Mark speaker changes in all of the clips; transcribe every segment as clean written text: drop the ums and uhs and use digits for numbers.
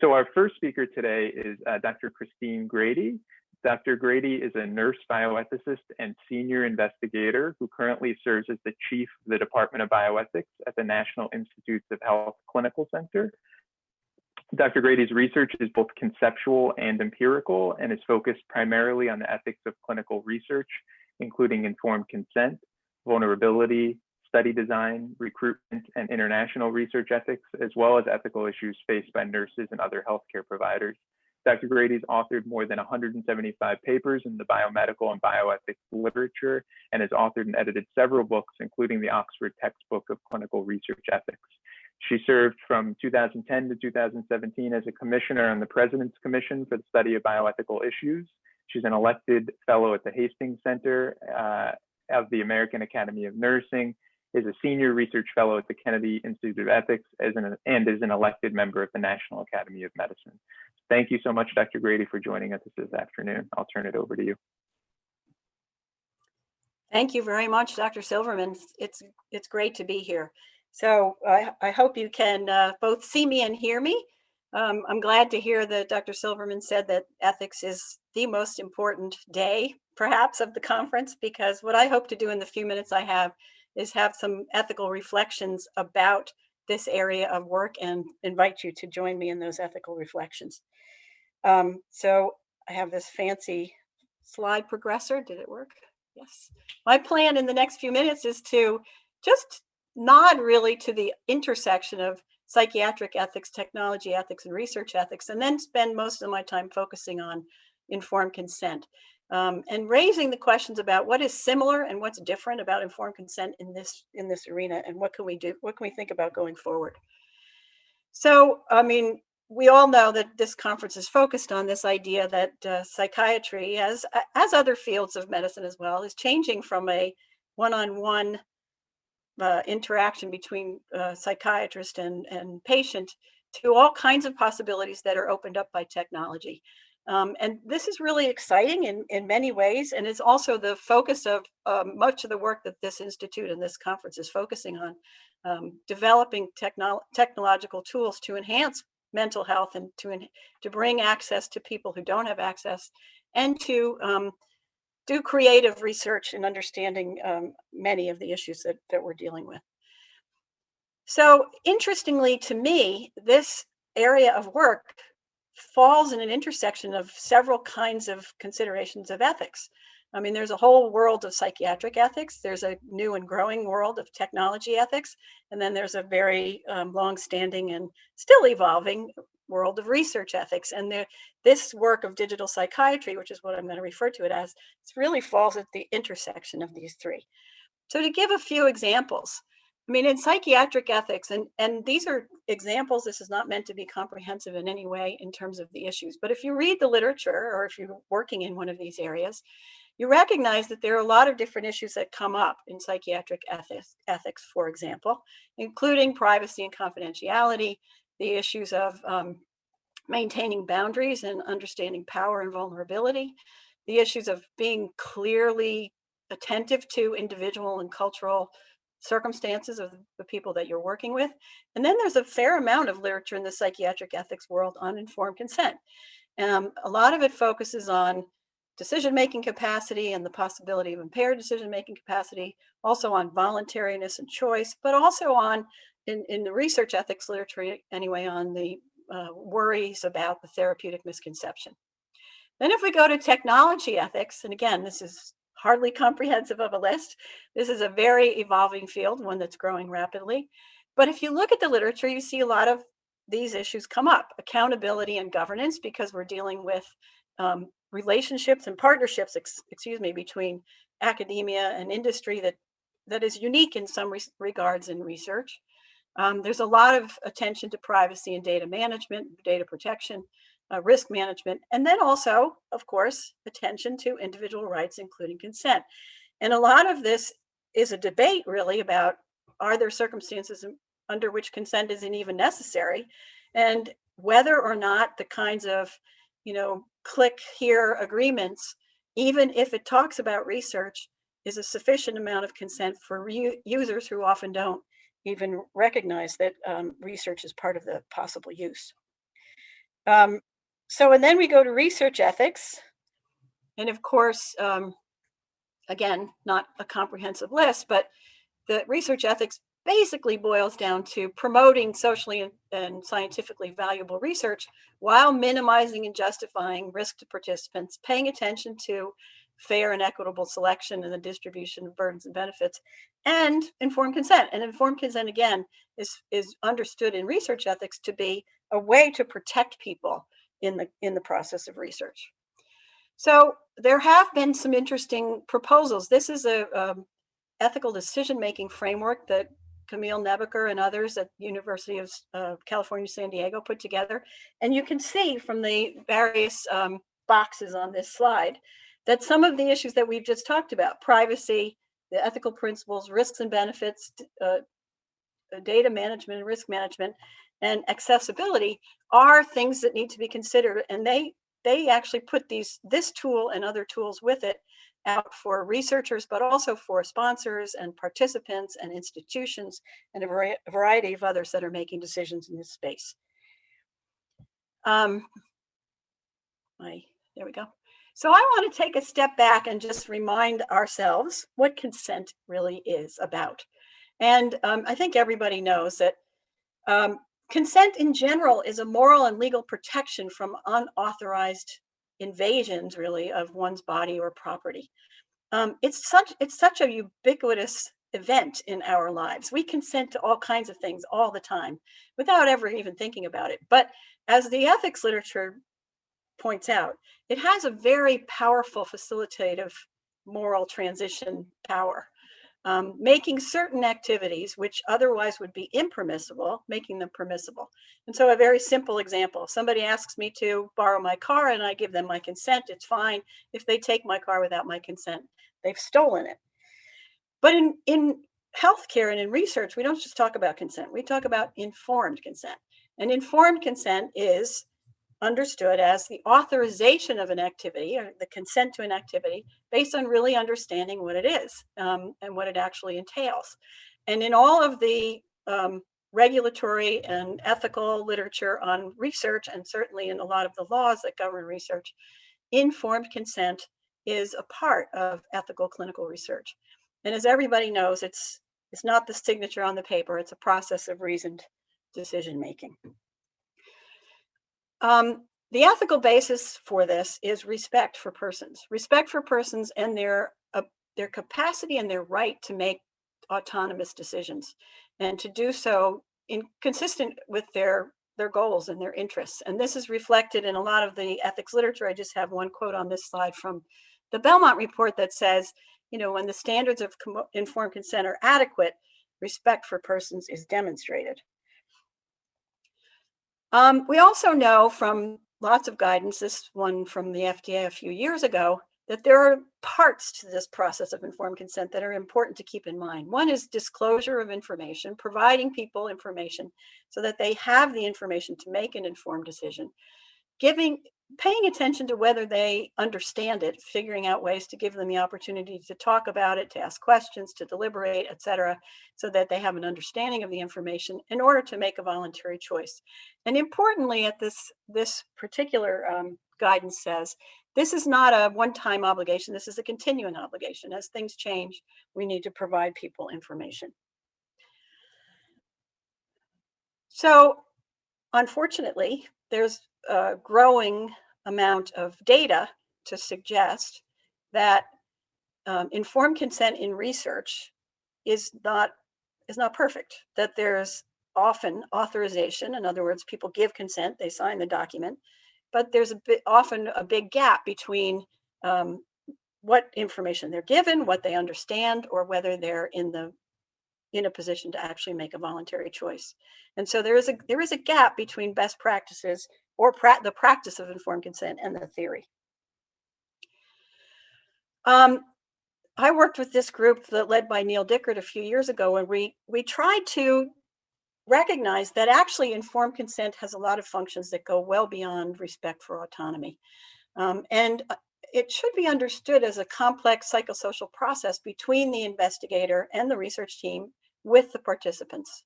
Speaker 1: So our first speaker today is Dr. Christine Grady. Dr. Grady is a nurse bioethicist and senior investigator who currently serves as the chief of the Department of Bioethics at the National Institutes of Health Clinical Center. Dr. Grady's research is both conceptual and empirical and is focused primarily on the ethics of clinical research, including informed consent, vulnerability, study design, recruitment, and international research ethics, as well as ethical issues faced by nurses and other healthcare providers. Dr. Grady's authored more than 175 papers in the biomedical and bioethics literature and has authored and edited several books, including the Oxford Textbook of Clinical Research Ethics. She served from 2010 to 2017 as a commissioner on the President's Commission for the Study of Bioethical Issues. She's an elected fellow at the Hastings Center of the American Academy of Nursing, is a senior research fellow at the Kennedy Institute of Ethics, and is an elected member of the National Academy of Medicine. Thank you so much, Dr. Grady, for joining us this afternoon. I'll turn it over to you.
Speaker 2: Thank you very much, Dr. Silverman. It's great to be here. So I hope you can both see me and hear me. I'm glad to hear that Dr. Silverman said that ethics is the most important day, perhaps, of the conference, because what I hope to do in the few minutes I have is have some ethical reflections about this area of work and invite you to join me in those ethical reflections. So I have this fancy slide progressor. Did it work? Yes. My plan in the next few minutes is to just nod really to the intersection of psychiatric ethics, technology ethics, and research ethics, and then spend most of my time focusing on informed consent. And raising the questions about what is similar and what's different about informed consent in this arena, and what can we do? What can we think about going forward? So, I mean, we all know that this conference is focused on this idea that psychiatry, as other fields of medicine as well, is changing from a one-on-one interaction between psychiatrist and patient to all kinds of possibilities that are opened up by technology. And this is really exciting in many ways, and it's also the focus of much of the work that this institute and this conference is focusing on, developing technological tools to enhance mental health and to bring access to people who don't have access, and to do creative research in understanding many of the issues that we're dealing with. So interestingly to me, this area of work falls in an intersection of several kinds of considerations of ethics. I mean, there's a whole world of psychiatric ethics, there's a new and growing world of technology ethics, and then there's a very long-standing and still evolving world of research ethics. And this work of digital psychiatry, which is what I'm going to refer to it as, it really falls at the intersection of these three. So to give a few examples, I mean, in psychiatric ethics, and these are examples, this is not meant to be comprehensive in any way in terms of the issues, but if you read the literature, or if you're working in one of these areas, you recognize that there are a lot of different issues that come up in psychiatric ethics, for example, including privacy and confidentiality, the issues of maintaining boundaries and understanding power and vulnerability, the issues of being clearly attentive to individual and cultural circumstances of the people that you're working with. And then there's a fair amount of literature in the psychiatric ethics world on informed consent. A lot of it focuses on decision-making capacity and the possibility of impaired decision-making capacity, also on voluntariness and choice, but also on, in the research ethics literature anyway, on the worries about the therapeutic misconception. Then if we go to technology ethics, and again, this is hardly comprehensive of a list. This is a very evolving field, one that's growing rapidly. But if you look at the literature, you see a lot of these issues come up. Accountability and governance, because we're dealing with relationships and partnerships, between academia and industry that is unique in some regards in research. There's a lot of attention to privacy and data management, data protection, risk management, and then also, of course, attention to individual rights, including consent. And a lot of this is a debate really about, are there circumstances under which consent isn't even necessary, and whether or not the kinds of, click here agreements, even if it talks about research, is a sufficient amount of consent for users who often don't even recognize that research is part of the possible use. And then we go to research ethics. And of course, again, not a comprehensive list, but the research ethics basically boils down to promoting socially and scientifically valuable research while minimizing and justifying risk to participants, paying attention to fair and equitable selection and the distribution of burdens and benefits, and informed consent. And informed consent, again, is understood in research ethics to be a way to protect people in the process of research. So there have been some interesting proposals. This is a ethical decision-making framework that Camille Nebaker and others at the University of California, San Diego put together. And you can see from the various boxes on this slide that some of the issues that we've just talked about, privacy, the ethical principles, risks and benefits, data management and risk management, and accessibility are things that need to be considered. And they actually put this tool and other tools with it out for researchers, but also for sponsors and participants and institutions and a variety of others that are making decisions in this space. There we go. So I want to take a step back and just remind ourselves what consent really is about. And I think everybody knows that consent in general is a moral and legal protection from unauthorized invasions, really, of one's body or property. It's such a ubiquitous event in our lives. We consent to all kinds of things all the time without ever even thinking about it. But as the ethics literature points out, it has a very powerful facilitative moral transition power. Making certain activities which otherwise would be impermissible, making them permissible. And so a very simple example, somebody asks me to borrow my car and I give them my consent, it's fine. If they take my car without my consent, they've stolen it. But in healthcare and in research, we don't just talk about consent, we talk about informed consent. And informed consent is understood as the authorization of an activity or the consent to an activity based on really understanding what it is and what it actually entails. And in all of the regulatory and ethical literature on research, and certainly in a lot of the laws that govern research, informed consent is a part of ethical clinical research. And as everybody knows, it's not the signature on the paper, it's a process of reasoned decision making. The ethical basis for this is respect for persons and their capacity and their right to make autonomous decisions, and to do so consistent with their goals and their interests. And this is reflected in a lot of the ethics literature. I just have one quote on this slide from the Belmont report that says, when the standards of informed consent are adequate, respect for persons is demonstrated. We also know from lots of guidance, this one from the FDA a few years ago, that there are parts to this process of informed consent that are important to keep in mind. One is disclosure of information, providing people information so that they have the information to make an informed decision, paying attention to whether they understand it, figuring out ways to give them the opportunity to talk about it, to ask questions, to deliberate, etc., so that they have an understanding of the information in order to make a voluntary choice. And importantly, at this particular guidance says, this is not a one-time obligation, this is a continuing obligation. As things change, we need to provide people information. So, unfortunately, there's a growing amount of data to suggest that informed consent in research is not perfect, that there's often authorization. In other words, people give consent, they sign the document, but there's often a big gap between what information they're given, what they understand, or whether they're in a position to actually make a voluntary choice. And so there is a gap between best practices or the practice of informed consent and the theory. I worked with this group led by Neil Dickert a few years ago, and we tried to recognize that actually informed consent has a lot of functions that go well beyond respect for autonomy. And it should be understood as a complex psychosocial process between the investigator and the research team with the participants.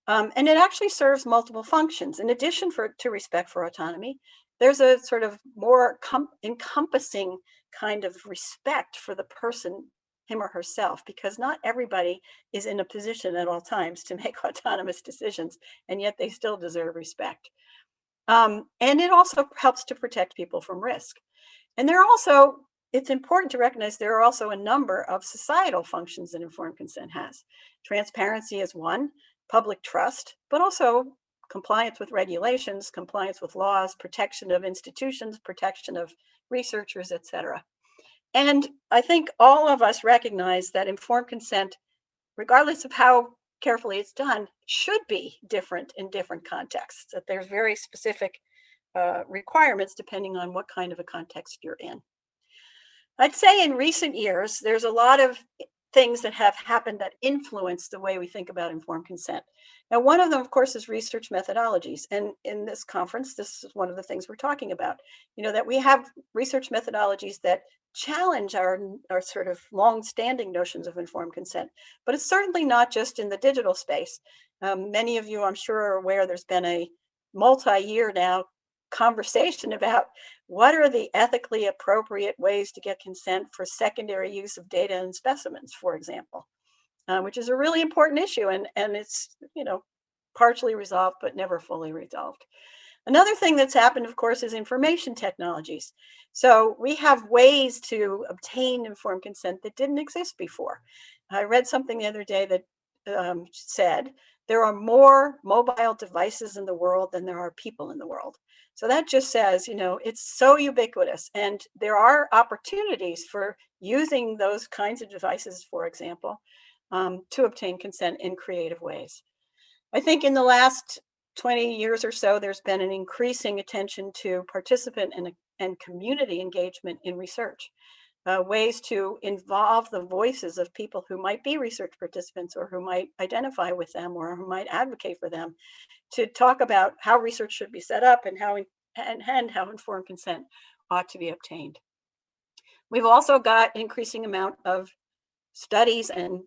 Speaker 2: And it actually serves multiple functions. In addition to respect for autonomy, there's a sort of more encompassing kind of respect for the person, him or herself, because not everybody is in a position at all times to make autonomous decisions, and yet they still deserve respect. And it also helps to protect people from risk. And it's important to recognize there are also a number of societal functions that informed consent has. Transparency is one, public trust, but also compliance with regulations, compliance with laws, protection of institutions, protection of researchers, etc. And I think all of us recognize that informed consent, regardless of how carefully it's done, should be different in different contexts, that there's very specific requirements depending on what kind of a context you're in. I'd say in recent years, there's a lot of things that have happened that influence the way we think about informed consent. Now, one of them, of course, is research methodologies. And in this conference, this is one of the things we're talking about, that we have research methodologies that challenge our sort of long-standing notions of informed consent. But it's certainly not just in the digital space. Many of you, I'm sure, are aware there's been a multi-year now conversation about what are the ethically appropriate ways to get consent for secondary use of data and specimens, for example, which is a really important issue, and it's partially resolved but never fully resolved. Another thing that's happened, of course, is information technologies. So we have ways to obtain informed consent that didn't exist before. I read something the other day that said there are more mobile devices in the world than there are people in the world. So that just says, it's so ubiquitous, and there are opportunities for using those kinds of devices, for example, to obtain consent in creative ways. I think in the last 20 years or so, there's been an increasing attention to participant and community engagement in research, ways to involve the voices of people who might be research participants or who might identify with them or who might advocate for them, to talk about how research should be set up and how informed consent ought to be obtained. We've also got an increasing amount of studies and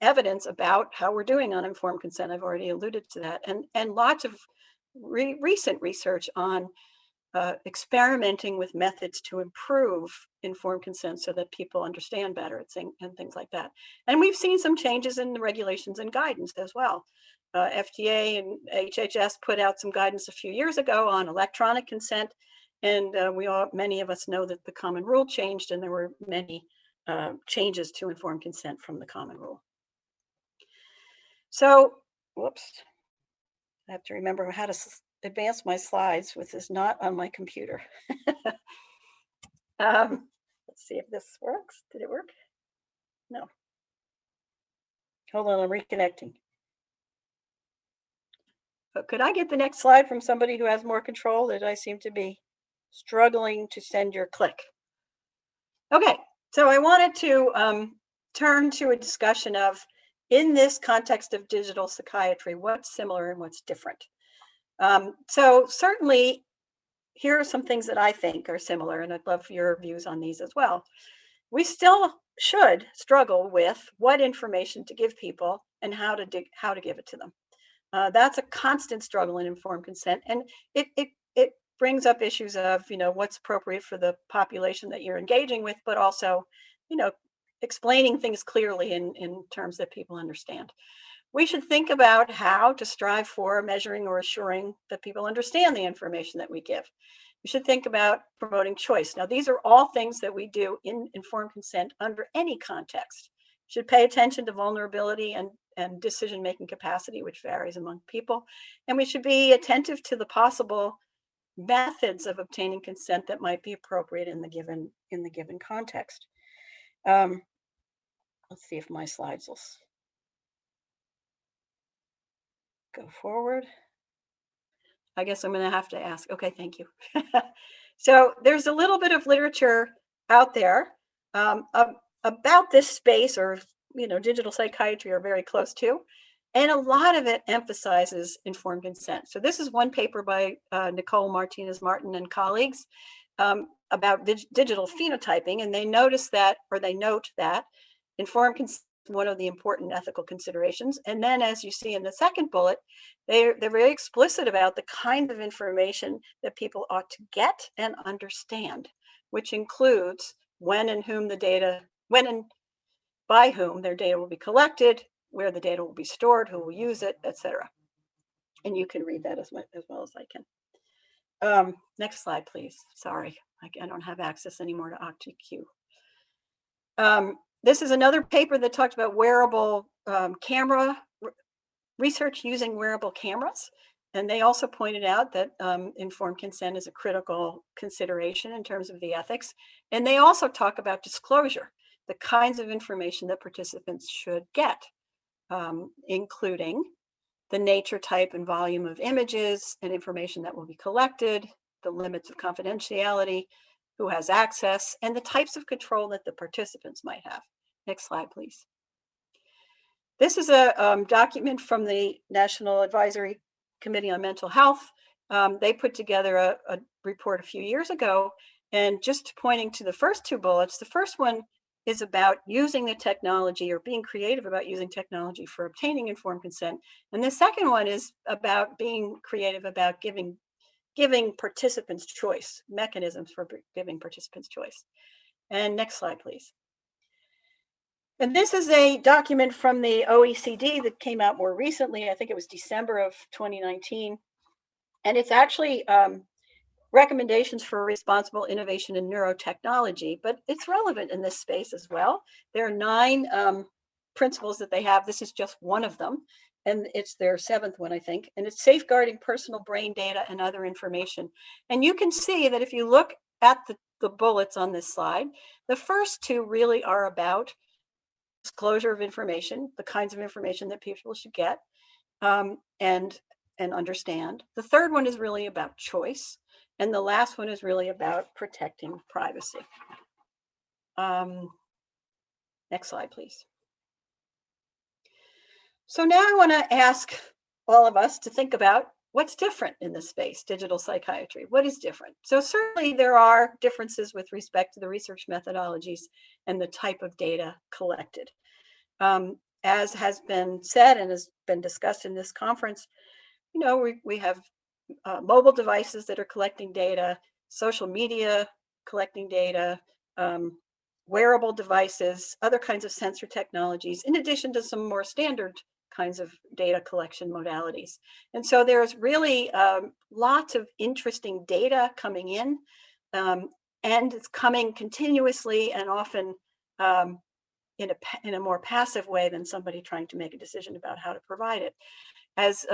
Speaker 2: evidence about how we're doing on informed consent. I've already alluded to that, and lots of recent research on experimenting with methods to improve informed consent so that people understand better and things like that. And we've seen some changes in the regulations and guidance as well. FDA and HHS put out some guidance a few years ago on electronic consent, and many of us know that the common rule changed, and there were many changes to informed consent from the common rule. So, whoops, I have to remember how to advance my slides, which is not on my computer. Let's see if this works. Did it work? No. Hold on, I'm reconnecting. But could I get the next slide from somebody who has more control? That I seem to be struggling to send your click. Okay, so I wanted to turn to a discussion of, in this context of digital psychiatry, what's similar and what's different. So certainly, here are some things that I think are similar, and I'd love your views on these as well. We still should struggle with what information to give people and how to give it to them. That's a constant struggle in informed consent, and it brings up issues of what's appropriate for the population that you're engaging with, but also explaining things clearly in terms that people understand. We should think about how to strive for measuring or assuring that people understand the information that we give. We should think about promoting choice. Now, these are all things that we do in informed consent under any context. We should pay attention to vulnerability and decision-making capacity, which varies among people. And we should be attentive to the possible methods of obtaining consent that might be appropriate in the given context. Let's see if my slides will go forward. I guess I'm going to have to ask. Okay, thank you. So there's a little bit of literature out there about this space, or digital psychiatry, are very close to, and a lot of it emphasizes informed consent. So this is one paper by Nicole Martinez-Martin and colleagues about digital phenotyping, and they note that informed consent one of the important ethical considerations. And then, as you see in the second bullet, they're very explicit about the kind of information that people ought to get and understand, which includes when and by whom their data will be collected, where the data will be stored, who will use it, etc. And you can read that as well as I can. Next slide, please. Sorry, I don't have access anymore to OptiQ. This is another paper that talked about wearable camera research using wearable cameras. And they also pointed out that informed consent is a critical consideration in terms of the ethics. And they also talk about disclosure, the kinds of information that participants should get, including the nature, type, and volume of images and information that will be collected, the limits of confidentiality, who has access, and the types of control that the participants might have. Next slide, please. This is a document from the National Advisory Committee on Mental Health. They put together a report a few years ago, and just pointing to the first two bullets, the first one is about using the technology or being creative about using technology for obtaining informed consent. And the second one is about being creative about giving participants choice, mechanisms for giving participants choice. And next slide, please. And this is a document from the OECD that came out more recently. I think it was December of 2019. And it's actually recommendations for responsible innovation in neurotechnology, but it's relevant in this space as well. There are 9 principles that they have. This is just one of them, and it's their 7th one, I think. And it's safeguarding personal brain data and other information. And you can see that if you look at the bullets on this slide, the first 2 really are about disclosure of information, the kinds of information that people should get and understand. The third one is really about choice. And the last one is really about protecting privacy. Next slide, please. So now I want to ask all of us to think about what's different in this space, digital psychiatry. What is different? So certainly there are differences with respect to the research methodologies and the type of data collected. As has been said and has been discussed in this conference, you know, we have mobile devices that are collecting data, social media collecting data, wearable devices, other kinds of sensor technologies, in addition to some more standard kinds of data collection modalities. And so there's really lots of interesting data coming in, and it's coming continuously and often in a more passive way than somebody trying to make a decision about how to provide it. As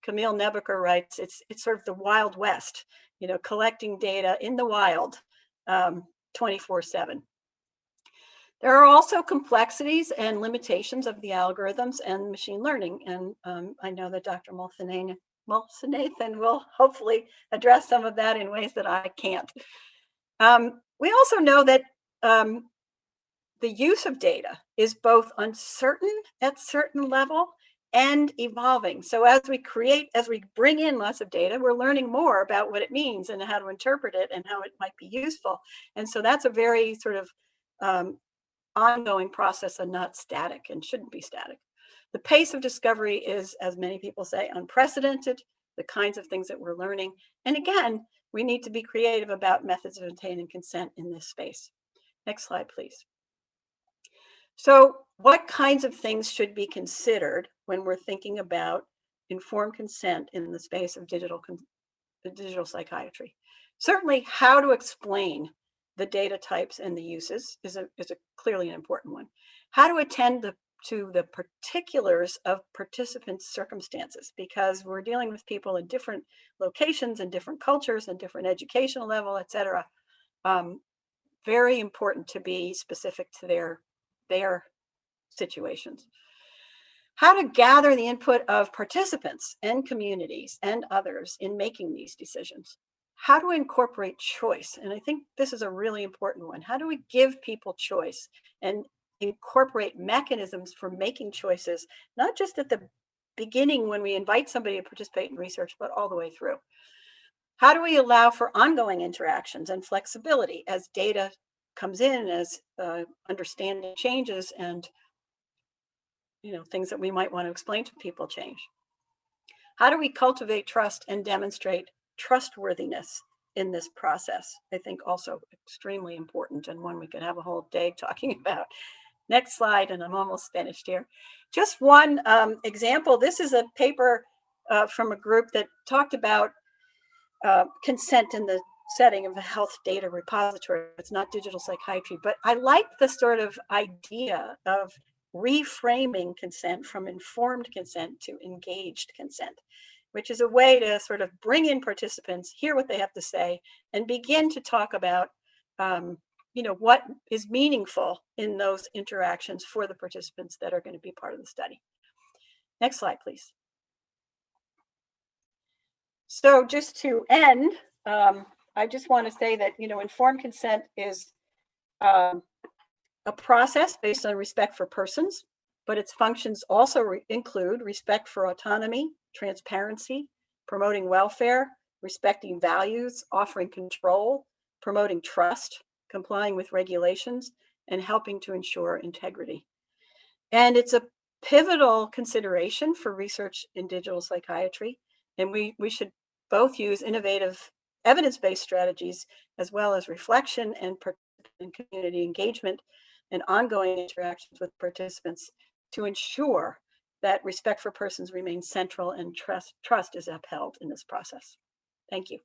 Speaker 2: Camille Nebucher writes, it's sort of the Wild West, you know, collecting data in the wild 24/7. There are also complexities and limitations of the algorithms and machine learning. And I know that Dr. Mulsanathan will hopefully address some of that in ways that I can't. We also know that the use of data is both uncertain at certain level and evolving. So as we bring in lots of data, we're learning more about what it means and how to interpret it and how it might be useful. And so that's a very sort of ongoing process and not static, and shouldn't be static. The pace of discovery is, as many people say, unprecedented, the kinds of things that we're learning. And again, we need to be creative about methods of obtaining consent in this space. Next slide, please. So what kinds of things should be considered when we're thinking about informed consent in the space of digital psychiatry? Certainly, how to explain the data types and the uses is clearly an important one. How to attend to the particulars of participants' circumstances, because we're dealing with people in different locations and different cultures and different educational level, et cetera. Very important to be specific to their situations. How to gather the input of participants and communities and others in making these decisions. How to incorporate choice. And I think this is a really important one. How do we give people choice and incorporate mechanisms for making choices, not just at the beginning when we invite somebody to participate in research, but all the way through? How do we allow for ongoing interactions and flexibility as data comes in, as understanding changes and things that we might want to explain to people change. How do we cultivate trust and demonstrate trustworthiness in this process? I think also extremely important, and one we could have a whole day talking about. Next slide, and I'm almost finished here. Just one example. This is a paper from a group that talked about consent in the setting of a health data repository. It's not digital psychiatry, but I like the sort of idea of reframing consent from informed consent to engaged consent, which is a way to sort of bring in participants, hear what they have to say, and begin to talk about what is meaningful in those interactions for the participants that are going to be part of the study. Next slide, please. So just to end, I just want to say that, informed consent is a process based on respect for persons, but its functions also include respect for autonomy, transparency, promoting welfare, respecting values, offering control, promoting trust, complying with regulations, and helping to ensure integrity. And it's a pivotal consideration for research in digital psychiatry, and we should both use innovative evidence-based strategies as well as reflection and community engagement and ongoing interactions with participants to ensure that respect for persons remains central and trust is upheld in this process. Thank you.